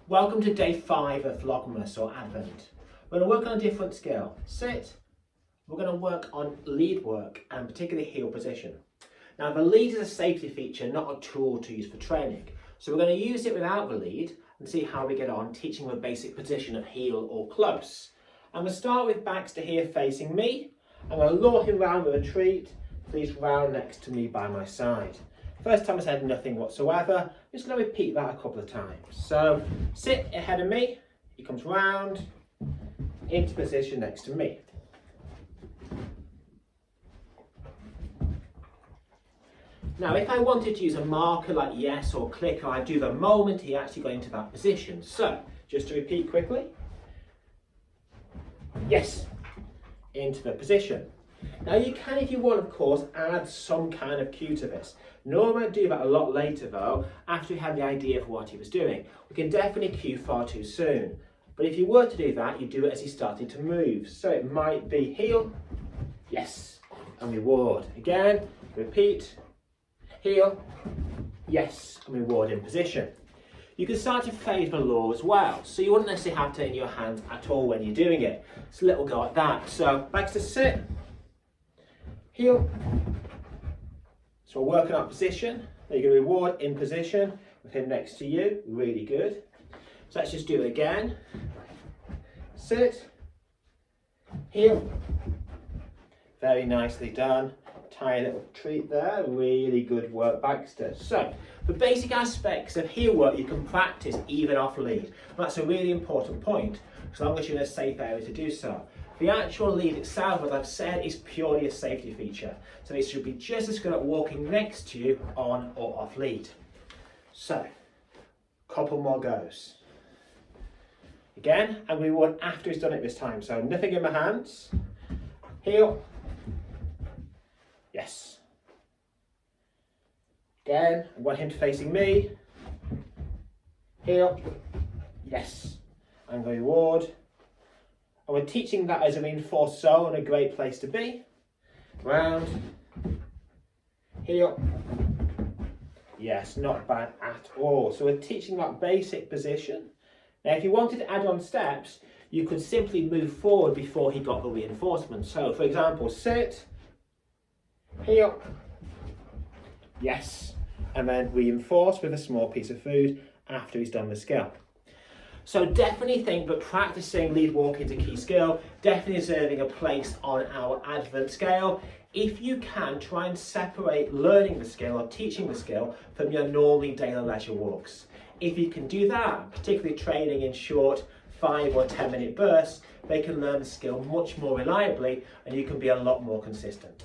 Welcome to day 5 of Vlogmas or Advent. We're going to work on a different skill. Sit. We're going to work on lead work and particularly heel position. Now the lead is a safety feature, not a tool to use for training. So we're going to use it without the lead and see how we get on teaching the basic position of heel or close. And we'll start with Baxter here facing me. I'm going to lure him round with a treat. Please round next to me by my side. First time I said nothing whatsoever. I'm just going to repeat that a couple of times. So sit ahead of me. He comes round into position next to me. Now if I wanted to use a marker like yes or click, I'd do the moment he actually got into that position. So just to repeat quickly. Yes, into the position. Now you can, if you want, of course, add some kind of cue to this. Normally I do that a lot later though, after we had the idea of what he was doing. We can definitely cue far too soon. But if you were to do that, you do it as he's starting to move. So it might be heel, yes, and reward. Again, repeat, heel, yes, and reward in position. You can start to fade the law as well. So you wouldn't necessarily have to in your hands at all when you're doing it. It's a little go like that. So back to sit. Heel. So we're working out position. Now you're going to reward in position with him next to you. Really good. So let's just do it again. Sit. Heel. Very nicely done. Tiny little treat there. Really good work, Baxter. So the basic aspects of heel work you can practice even off lead. That's a really important point, as long as you're in a safe area to do so. The actual lead itself, as I've said, is purely a safety feature. So it should be just as good at walking next to you on or off lead. So, couple more goes. Again, and we reward after he's done it this time. So nothing in my hands. Heel. Yes. Again, I want him facing me. Heel. Yes. I'm going to reward. And we're teaching that as a reinforced zone, a great place to be. Round, heel. Yes, not bad at all. So we're teaching that basic position. Now, if you wanted to add on steps, you could simply move forward before he got the reinforcement. So, for example, sit, heel, yes, and then reinforce with a small piece of food after he's done the skill. So definitely think that practicing lead walking is a key skill, definitely deserving a place on our Advent scale. If you can, try and separate learning the skill or teaching the skill from your normally daily leisure walks. If you can do that, particularly training in short 5 or 10 minute bursts, they can learn the skill much more reliably and you can be a lot more consistent.